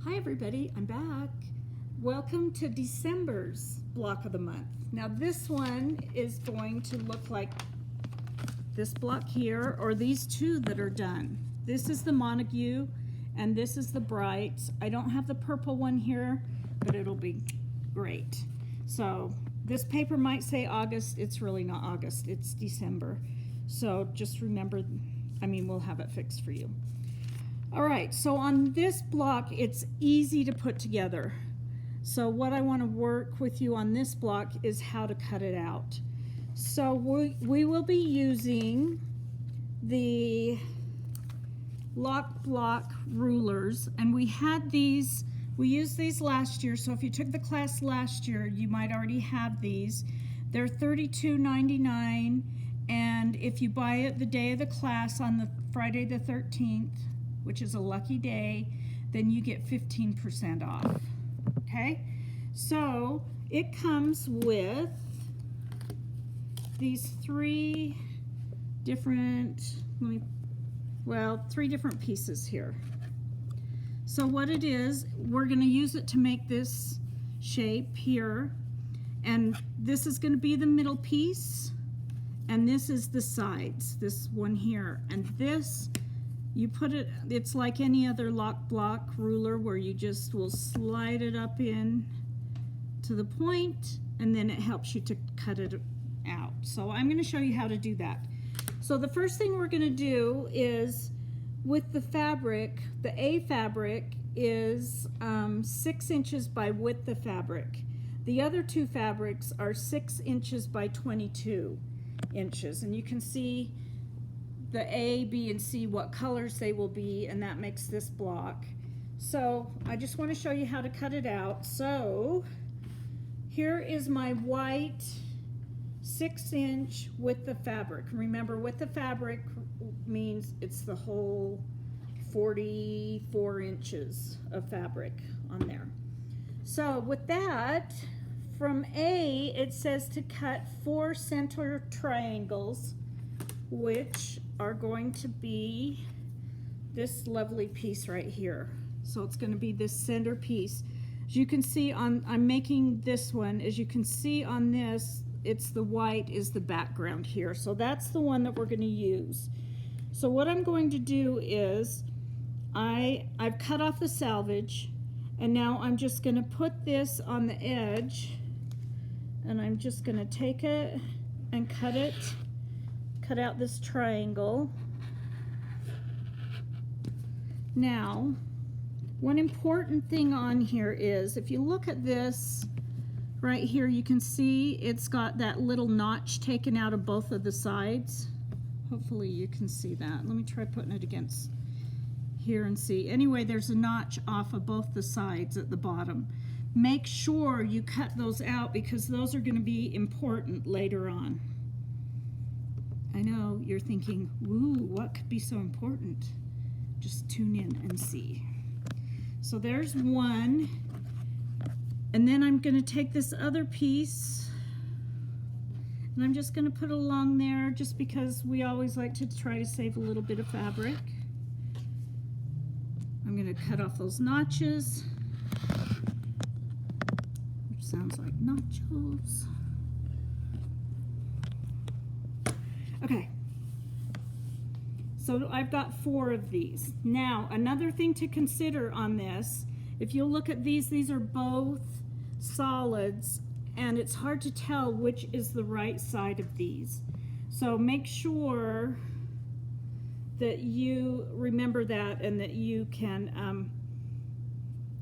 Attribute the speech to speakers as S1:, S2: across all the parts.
S1: Hi everybody, I'm back. Welcome to December's block of the month. Now this one is going to look like this block here, or these two that are done. This is the Montague and this is the Brights. I don't have the purple one here, but it'll be great. So this paper might say August. It's really not August, it's December. So just remember, we'll have it fixed for you. All right, so on this block, it's easy to put together. So what I want to work with you on this block is how to cut it out. So we will be using the lock block rulers, and we used these last year. So if you took the class last year, you might already have these. They're $32.99, and if you buy it the day of the class on the Friday the 13th, which is a lucky day, then you get 15% off, okay? So it comes with these three different pieces here. So what it is, we're gonna use it to make this shape here, and this is gonna be the middle piece, and this is the sides, this one here, and this, you put it, it's like any other lock block ruler where you just will slide it up in to the point, and then it helps you to cut it out. So I'm going to show you how to do that. So the first thing we're going to do is, with the fabric, the A fabric is 6 inches by width of fabric. The other two fabrics are 6 inches by 22 inches, and you can see the A, B, and C, what colors they will be, and that makes this block. So I just want to show you how to cut it out. So here is my white 6-inch width of fabric. Remember, width of fabric means it's the whole 44 inches of fabric on there. So with that, from A, it says to cut 4 center triangles, which are going to be this lovely piece right here. So it's going to be this center piece. As you can see I'm making this one, as you can see on this, it's the white is the background here. So that's the one that we're going to use. So what I'm going to do is, I've cut off the selvage, and now I'm just going to put this on the edge, and I'm just going to take it and cut out this triangle. Now, one important thing on here is, if you look at this right here, you can see it's got that little notch taken out of both of the sides. Hopefully you can see that. Let me try putting it against here and see. Anyway, there's a notch off of both the sides at the bottom. Make sure you cut those out, because those are going to be important later on. I know you're thinking, woo, what could be so important? Just tune in and see. So there's one, and then I'm going to take this other piece, and I'm just going to put it along there, just because we always like to try to save a little bit of fabric. I'm going to cut off those notches, which sounds like nachos. Okay, so I've got 4 of these. Now, another thing to consider on this, if you look at these are both solids, and it's hard to tell which is the right side of these. So make sure that you remember that, and that you can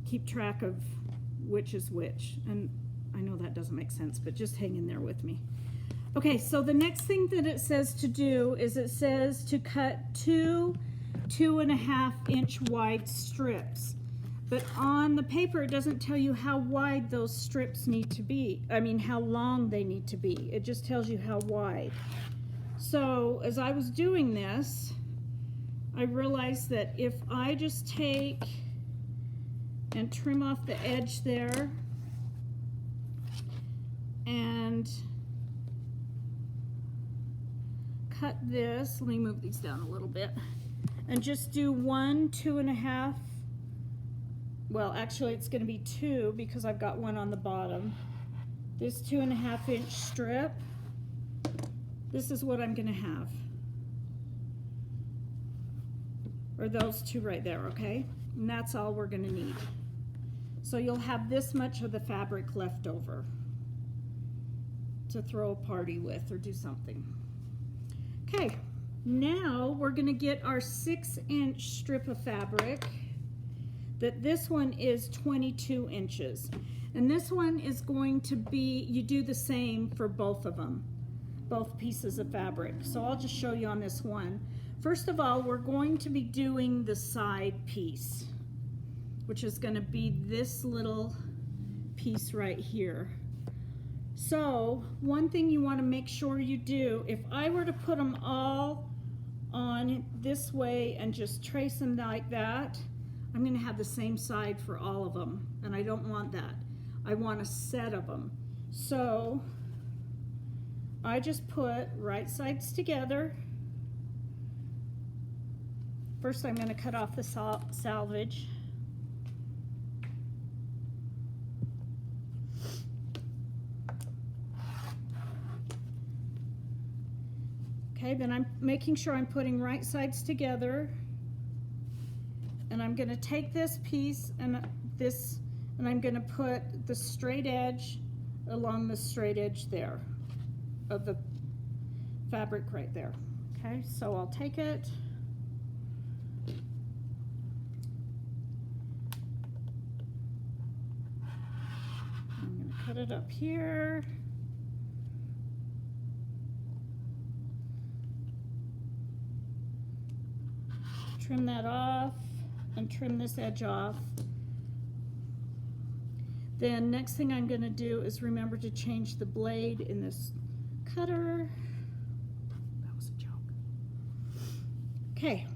S1: keep track of which is which. And I know that doesn't make sense, but just hang in there with me. Okay, so the next thing that it says to do is, it says to cut 2 2.5-inch wide strips. But on the paper, it doesn't tell you how wide those strips need to be. How long they need to be. It just tells you how wide. So as I was doing this, I realized that if I just take and trim off the edge there, and cut this, let me move these down a little bit, and just do 1 2.5 well, actually it's going to be 2 because I've got one on the bottom. This 2.5 inch strip, this is what I'm going to have. Or those 2 right there, okay? And that's all we're going to need. So you'll have this much of the fabric left over to throw a party with or do something. Okay, now we're going to get our 6-inch strip of fabric. That this one is 22 inches. And this one is going to be, you do the same for both of them, both pieces of fabric. So I'll just show you on this one. First of all, we're going to be doing the side piece, which is going to be this little piece right here. So one thing you want to make sure you do, if I were to put them all on this way and just trace them like that, I'm going to have the same side for all of them, and I don't want that. I want a set of them. So I just put right sides together. First I'm going to cut off the salvage. Okay, then I'm making sure I'm putting right sides together. And I'm going to take this piece and I'm going to put the straight edge along the straight edge there of the fabric right there. Okay, so I'll take it. I'm going to cut it up here. Trim that off and trim this edge off. Then next thing I'm going to do is remember to change the blade in this cutter. That was a joke. Okay,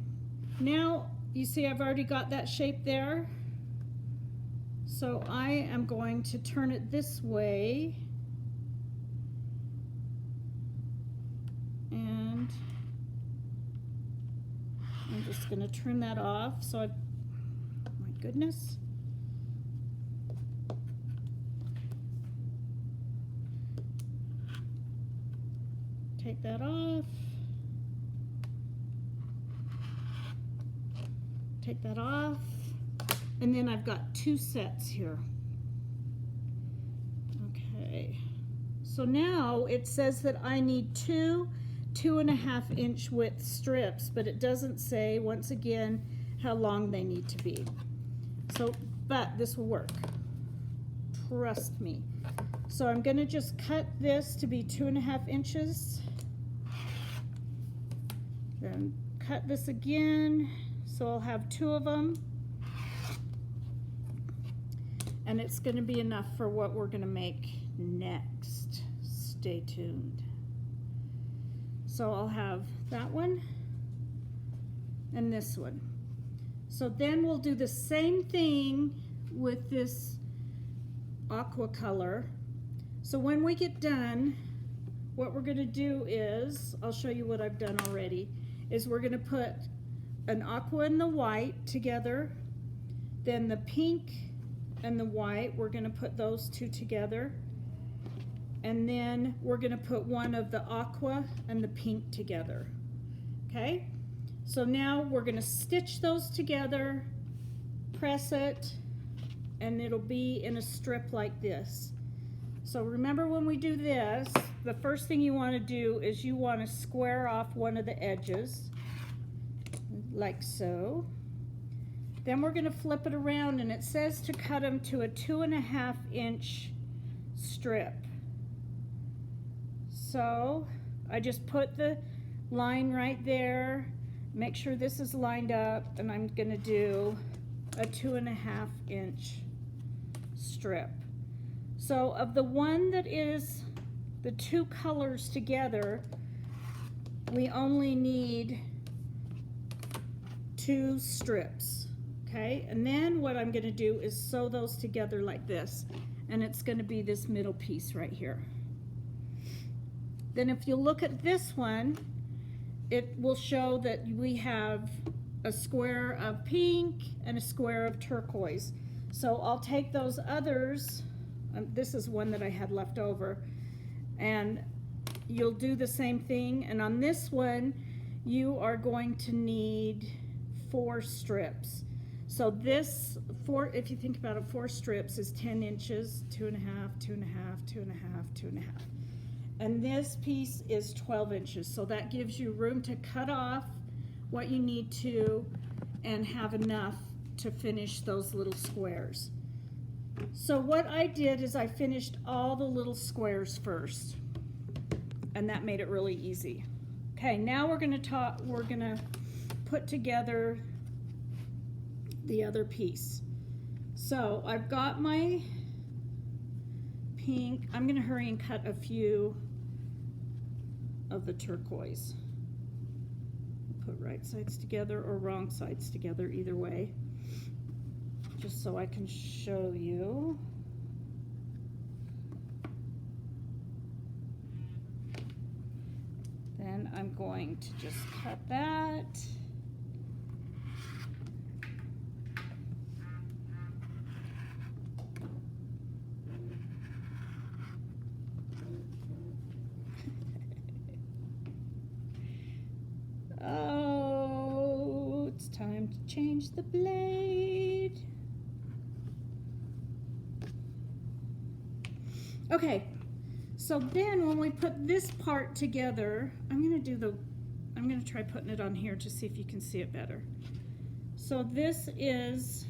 S1: now you see I've already got that shape there. So I am going to turn it this way. And I'm just going to trim that off. So I, my goodness. Take that off. Take that off. And then I've got 2 sets here. Okay. So now it says that I need 2 2.5 inch width strips, but it doesn't say, once again, how long they need to be. So, but this will work. Trust me. So I'm going to just cut this to be 2.5 inches. Then cut this again, so I'll have 2 of them. And it's going to be enough for what we're going to make next. Stay tuned. So I'll have that one and this one. So then we'll do the same thing with this aqua color. So when we get done, what we're going to do is, I'll show you what I've done already, is we're going to put an aqua and the white together, then the pink and the white, we're going to put those 2 together. And then we're going to put one of the aqua and the pink together. Okay? So now we're going to stitch those together, press it, and it'll be in a strip like this. So remember, when we do this, the first thing you want to do is you want to square off one of the edges, like so. Then we're going to flip it around, and it says to cut them to a 2.5 inch strip. So I just put the line right there, make sure this is lined up, and I'm going to do a 2.5 inch strip. So of the one that is the 2 colors together, we only need 2 strips. Okay, and then what I'm going to do is sew those together like this, and it's going to be this middle piece right here. Then if you look at this one, it will show that we have a square of pink and a square of turquoise. So I'll take those others, this is one that I had left over, and you'll do the same thing. And on this one, you are going to need 4 strips. So this, if you think about it, 4 strips is 10 inches, 2.5, 2.5, 2.5, 2.5. And this piece is 12 inches. So that gives you room to cut off what you need to and have enough to finish those little squares. So what I did is I finished all the little squares first, and that made it really easy. Okay, now we're gonna put together the other piece. So I've got my pink. I'm gonna hurry and cut a few of the turquoise. Put right sides together or wrong sides together, either way, just so I can show you. Then I'm going to just cut that. Oh, it's time to change the blade. Okay, so then when we put this part together, I'm gonna try putting it on here to see if you can see it better. So this is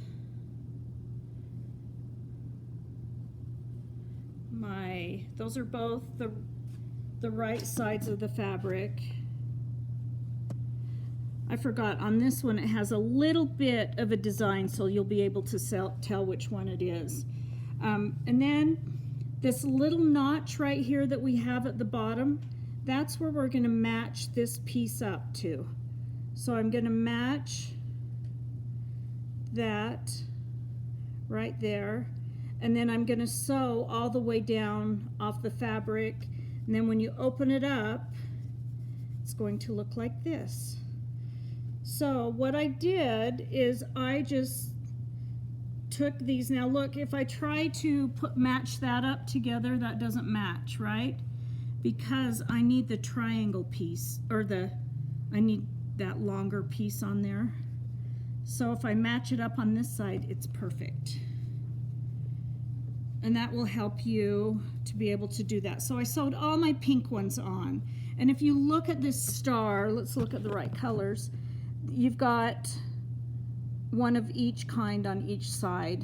S1: those are both the right sides of the fabric. I forgot, on this one it has a little bit of a design, so you'll be able to tell which one it is. And then this little notch right here that we have at the bottom, that's where we're going to match this piece up to. So I'm going to match that right there, and then I'm going to sew all the way down off the fabric, and then when you open it up, it's going to look like this. So what I did is I just took these. Now look, if I try to match that up together, that doesn't match, right? Because I need the triangle piece, or I need that longer piece on there. So if I match it up on this side, it's perfect. And that will help you to be able to do that. So I sewed all my pink ones on. And if you look at this star, let's look at the right colors. You've got one of each kind on each side.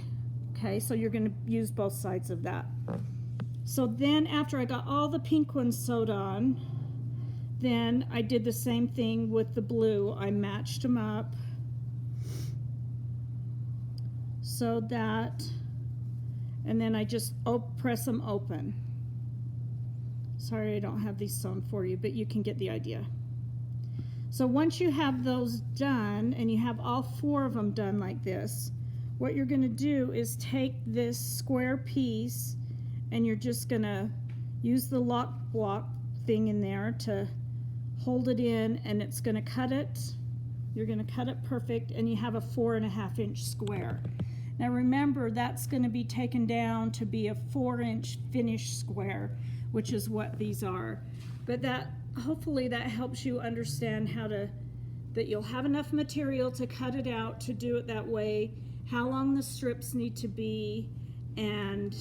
S1: Okay, so you're going to use both sides of that. So then after I got all the pink ones sewed on, then I did the same thing with the blue. I matched them up so that, and then I just press them open. Sorry I don't have these sewn for you, but you can get the idea. So once you have those done, and you have all 4 of them done like this, what you're going to do is take this square piece, and you're just going to use the lock block thing in there to hold it in, and it's going to cut it. You're going to cut it perfect, and you have a 4.5 inch square. Now remember, that's going to be taken down to be a 4-inch finished square, which is what these are. But hopefully that helps you understand that you'll have enough material to cut it out, to do it that way, how long the strips need to be, and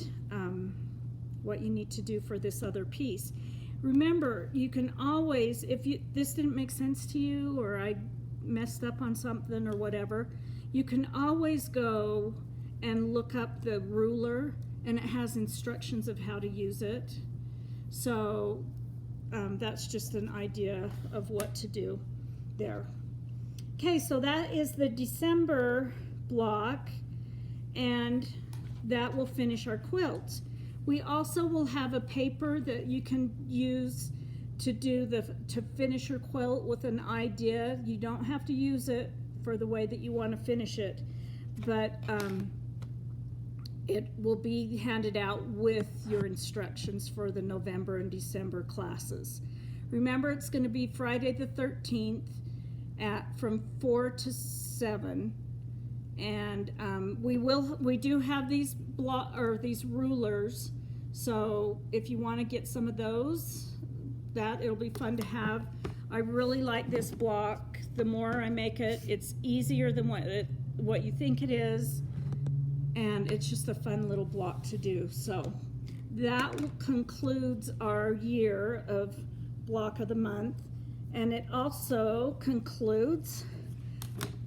S1: what you need to do for this other piece. Remember, you can always, if this didn't make sense to you, or I messed up on something or whatever, you can always go and look up the ruler, and it has instructions of how to use it. So that's just an idea of what to do there. Okay, so that is the December block, and that will finish our quilt. We also will have a paper that you can use to finish your quilt with an idea. You don't have to use it for the way that you want to finish it, but it will be handed out with your instructions for the November and December classes. Remember, it's going to be Friday the 13th from 4 to 7, And we do have these these rulers, so if you want to get some of those, it'll be fun to have. I really like this block. The more I make it, it's easier than what you think it is, and it's just a fun little block to do. So that concludes our year of block of the month, and it also concludes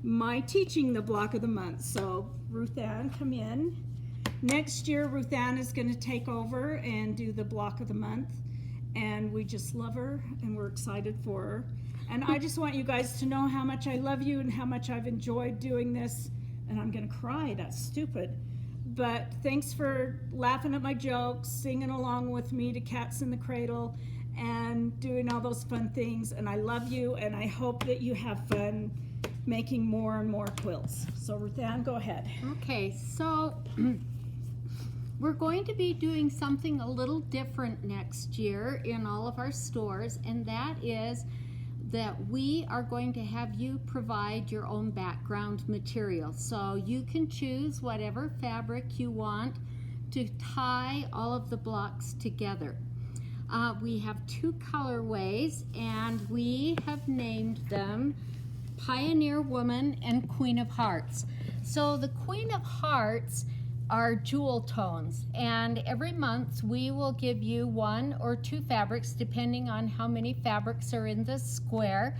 S1: my teaching the block of the month. So Ruth Ann, come in. Next year, Ruth Ann is going to take over and do the block of the month, and we just love her and we're excited for her. And I just want you guys to know how much I love you and how much I've enjoyed doing this. And I'm going to cry, that's stupid. But thanks for laughing at my jokes, singing along with me to Cats in the Cradle, and doing all those fun things. And I love you, and I hope that you have fun making more and more quilts. So Ruth Ann, go ahead.
S2: Okay, so we're going to be doing something a little different next year in all of our stores, and that is that we are going to have you provide your own background material. So you can choose whatever fabric you want to tie all of the blocks together. We have two colorways, and we have named them Pioneer Woman and Queen of Hearts. So the Queen of Hearts are jewel tones, and every month we will give you 1 or 2 fabrics depending on how many fabrics are in the square,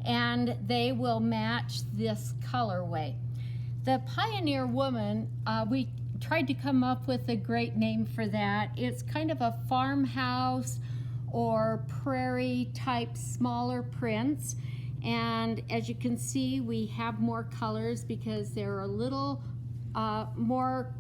S2: and they will match this colorway. The Pioneer Woman, we tried to come up with a great name for that. It's kind of a farmhouse or prairie type smaller prints. And as you can see, we have more colors because they're a little more,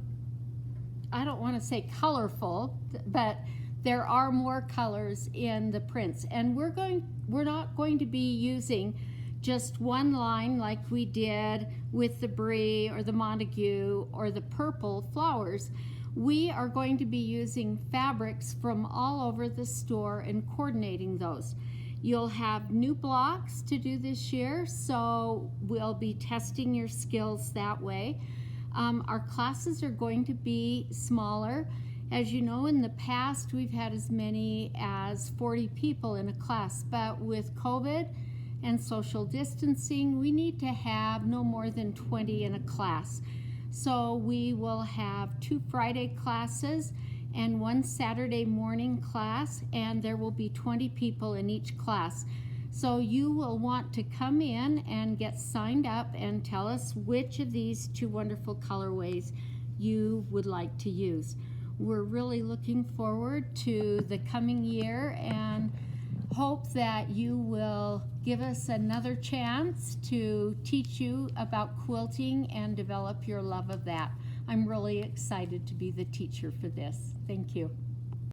S2: I don't want to say colorful, but there are more colors in the prints. And we're not going to be using just one line like we did with the Brie or the Montague or the purple flowers. We are going to be using fabrics from all over the store and coordinating those. You'll have new blocks to do this year, so we'll be testing your skills that way. Our classes are going to be smaller. As you know, in the past, we've had as many as 40 people in a class, but with COVID and social distancing, we need to have no more than 20 in a class. So we will have 2 Friday classes and 1 Saturday morning class, and there will be 20 people in each class. So you will want to come in and get signed up and tell us which of these 2 wonderful colorways you would like to use. We're really looking forward to the coming year and hope that you will give us another chance to teach you about quilting and develop your love of that. I'm really excited to be the teacher for this. Thank you.